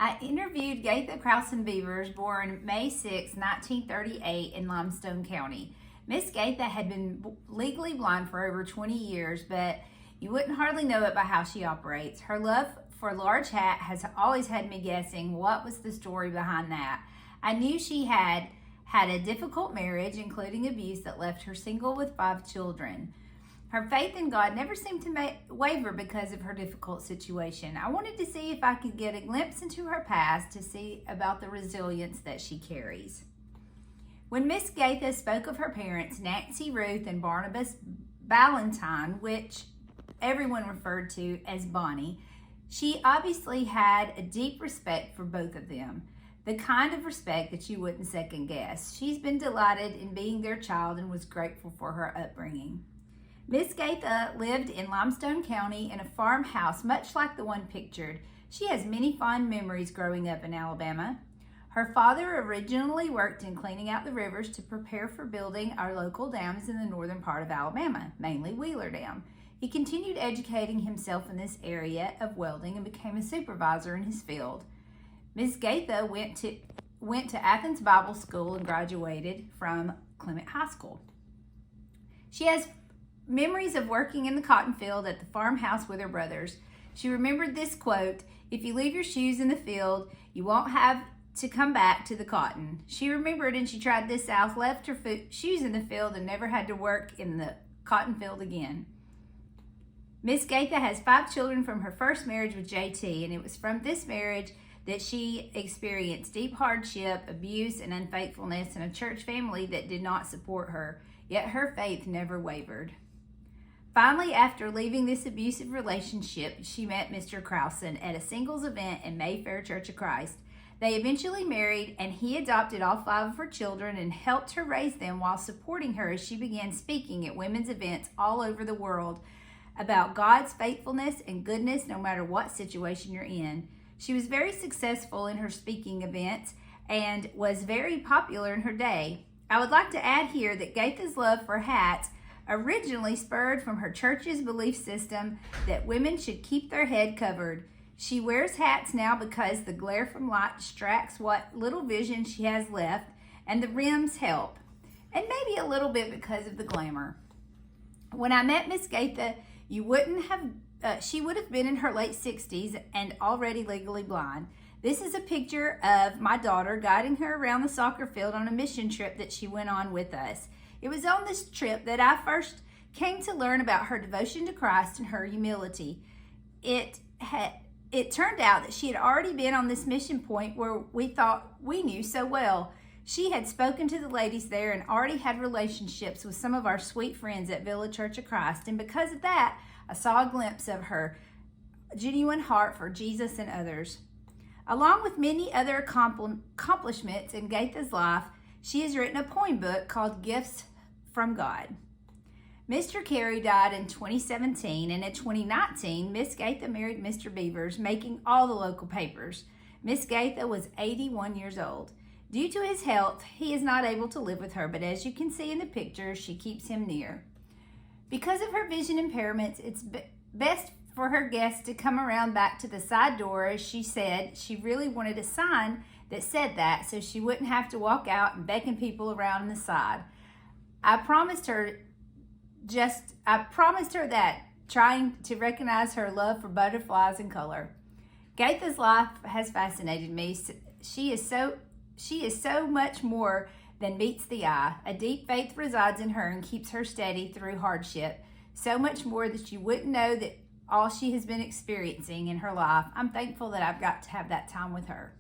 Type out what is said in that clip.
I interviewed Gatha Crowson Beavers, born May 6, 1938 in Limestone County. Miss Gatha had been legally blind for over 20 years, but you wouldn't hardly know it by how she operates. Her love for large hat has always had me guessing what was the story behind that. I knew she had a difficult marriage, including abuse, that left her single with 5 children. Her faith in God never seemed to waver because of her difficult situation. I wanted to see if I could get a glimpse into her past to see about the resilience that she carries. When Miss Gatha spoke of her parents, Nancy Ruth and Barnabas Ballantyne, which everyone referred to as Bonnie, she obviously had a deep respect for both of them. The kind of respect that you wouldn't second guess. She's been delighted in being their child and was grateful for her upbringing. Miss Gatha lived in Limestone County in a farmhouse much like the one pictured. She has many fond memories growing up in Alabama. Her father originally worked in cleaning out the rivers to prepare for building our local dams in the northern part of Alabama, mainly Wheeler Dam. He continued educating himself in this area of welding and became a supervisor in his field. Miss Gatha went to Athens Bible School and graduated from Clement High School. She has memories of working in the cotton field at the farmhouse with her brothers. She remembered this quote, "If you leave your shoes in the field, you won't have to come back to the cotton." She remembered and she tried this out, left her shoes in the field and never had to work in the cotton field again. Miss Gatha has 5 children from her first marriage with JT, and it was from this marriage that she experienced deep hardship, abuse, and unfaithfulness in a church family that did not support her, yet her faith never wavered. Finally, after leaving this abusive relationship, she met Mr. Crowson at a singles event in Mayfair Church of Christ. They eventually married, and he adopted all 5 of her children and helped her raise them while supporting her as she began speaking at women's events all over the world about God's faithfulness and goodness no matter what situation you're in. She was very successful in her speaking events and was very popular in her day. I would like to add here that Gatha's love for hats originally spurred from her church's belief system that women should keep their head covered. She wears hats now because the glare from light distracts what little vision she has left, and the rims help, and maybe a little bit because of the glamour. When I met Miss Gatha, she would have been in her late 60s and already legally blind. This is a picture of my daughter guiding her around the soccer field on a mission trip that she went on with us. It was on this trip that I first came to learn about her devotion to Christ and her humility. It turned out that she had already been on this mission point where we thought we knew so well. She had spoken to the ladies there and already had relationships with some of our sweet friends at Village Church of Christ. And because of that, I saw a glimpse of her genuine heart for Jesus and others. Along with many other accomplishments in Gatha's life, she has written a poem book called Gifts from God. Mr. Carey died in 2017, and in 2019, Miss Gatha married Mr. Beavers, making all the local papers. Miss Gatha was 81 years old. Due to his health, he is not able to live with her, but as you can see in the picture, she keeps him near. Because of her vision impairments, it's best for her guests to come around back to the side door. As she said, she really wanted a sign that said that so she wouldn't have to walk out and beckon people around the side. I promised her that, trying to recognize her love for butterflies and color. Gatha's life has fascinated me. She is so much more than meets the eye. A deep faith resides in her and keeps her steady through hardship. So much more that you wouldn't know that all she has been experiencing in her life. I'm thankful that I've got to have that time with her.